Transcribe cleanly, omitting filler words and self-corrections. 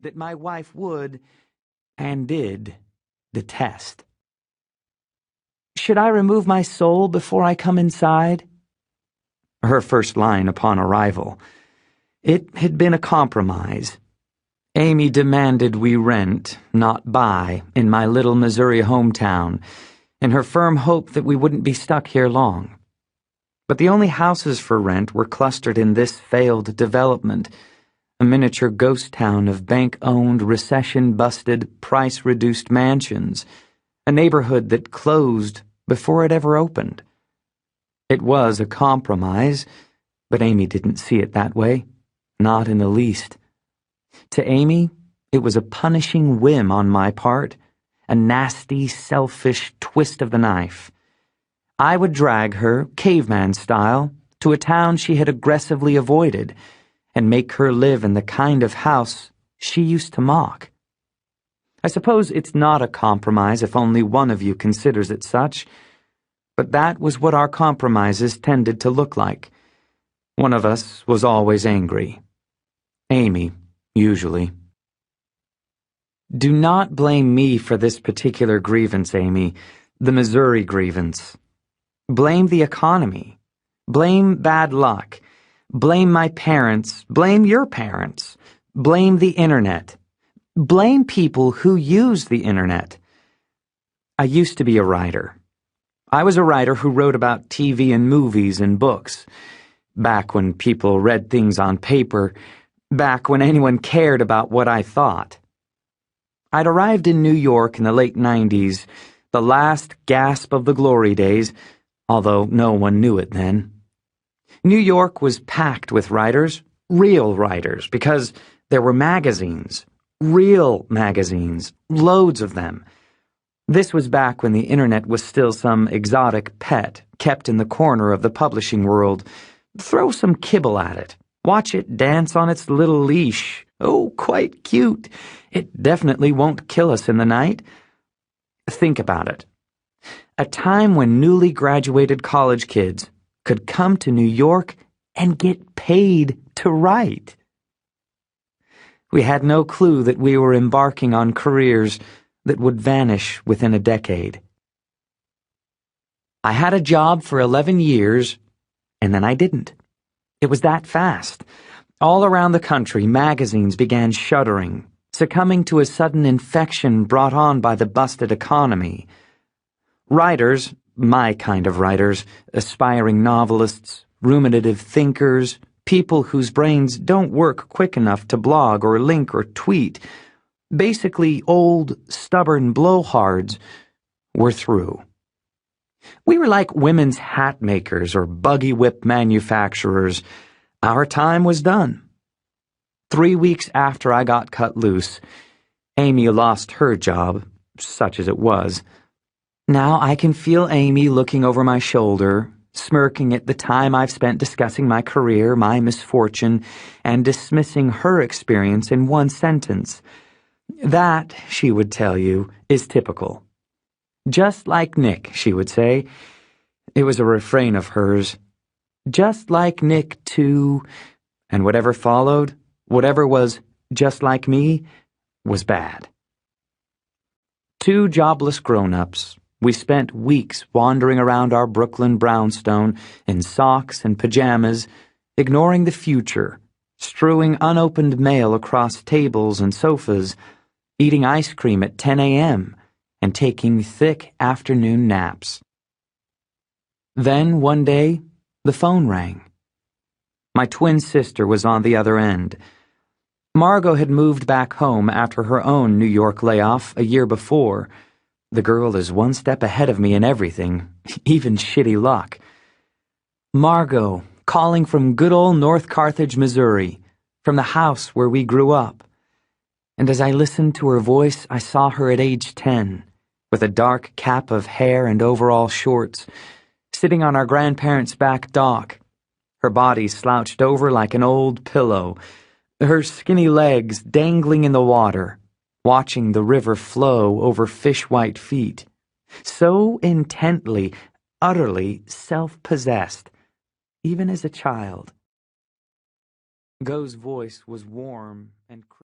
that my wife would, and did, detest. "Should I remove my soul before I come inside?" Her first line upon arrival. It had been a compromise. Amy demanded we rent, not buy, in my little Missouri hometown, in her firm hope that we wouldn't be stuck here long. But the only houses for rent were clustered in this failed development, a miniature ghost town of bank-owned, recession-busted, price-reduced mansions, a neighborhood that closed before it ever opened. It was a compromise, but Amy didn't see it that way, not in the least. To Amy, it was a punishing whim on my part, a nasty, selfish twist of the knife. I would drag her, caveman style, to a town she had aggressively avoided, and make her live in the kind of house she used to mock. I suppose it's not a compromise if only one of you considers it such, but that was what our compromises tended to look like. One of us was always angry. Amy, usually. Do not blame me for this particular grievance, Amy, the Missouri grievance. Blame the economy. Blame bad luck. Blame my parents. Blame your parents. Blame the internet. Blame people who use the internet. I used to be a writer. I was a writer who wrote about TV and movies and books, back when people read things on paper, back when anyone cared about what I thought. I'd arrived in New York in the late 90s, the last gasp of the glory days, although no one knew it then. New York was packed with writers, real writers, because there were magazines, real magazines, loads of them. This was back when the internet was still some exotic pet kept in the corner of the publishing world. Throw some kibble at it. Watch it dance on its little leash. Oh, quite cute. It definitely won't kill us in the night. Think about it. A time when newly graduated college kids could come to New York and get paid to write. We had no clue that we were embarking on careers that would vanish within a decade. I had a job for 11 years, and then I didn't. It was that fast. All around the country, magazines began shuttering, succumbing to a sudden infection brought on by the busted economy. Writers, my kind of writers, aspiring novelists, ruminative thinkers, people whose brains don't work quick enough to blog or link or tweet, basically old, stubborn blowhards, were through. We were like women's hat makers or buggy whip manufacturers. Our time was done. 3 weeks after I got cut loose, Amy lost her job, such as it was. Now I can feel Amy looking over my shoulder, smirking at the time I've spent discussing my career, my misfortune, and dismissing her experience in one sentence. That, she would tell you, is typical. Just like Nick, she would say. It was a refrain of hers. Just like Nick, too. And whatever followed, whatever was just like me, was bad. Two jobless grown-ups. We spent weeks wandering around our Brooklyn brownstone in socks and pajamas, ignoring the future, strewing unopened mail across tables and sofas, eating ice cream at 10 a.m., and taking thick afternoon naps. Then, one day, the phone rang. My twin sister was on the other end. Margot had moved back home after her own New York layoff a year before. The girl is one step ahead of me in everything, even shitty luck. Margot, calling from good old North Carthage, Missouri, from the house where we grew up. And as I listened to her voice, I saw her at age 10, with a dark cap of hair and overall shorts, sitting on our grandparents' back dock, her body slouched over like an old pillow, her skinny legs dangling in the water, watching the river flow over fish-white feet, so intently, utterly self-possessed, even as a child. Go's voice was warm and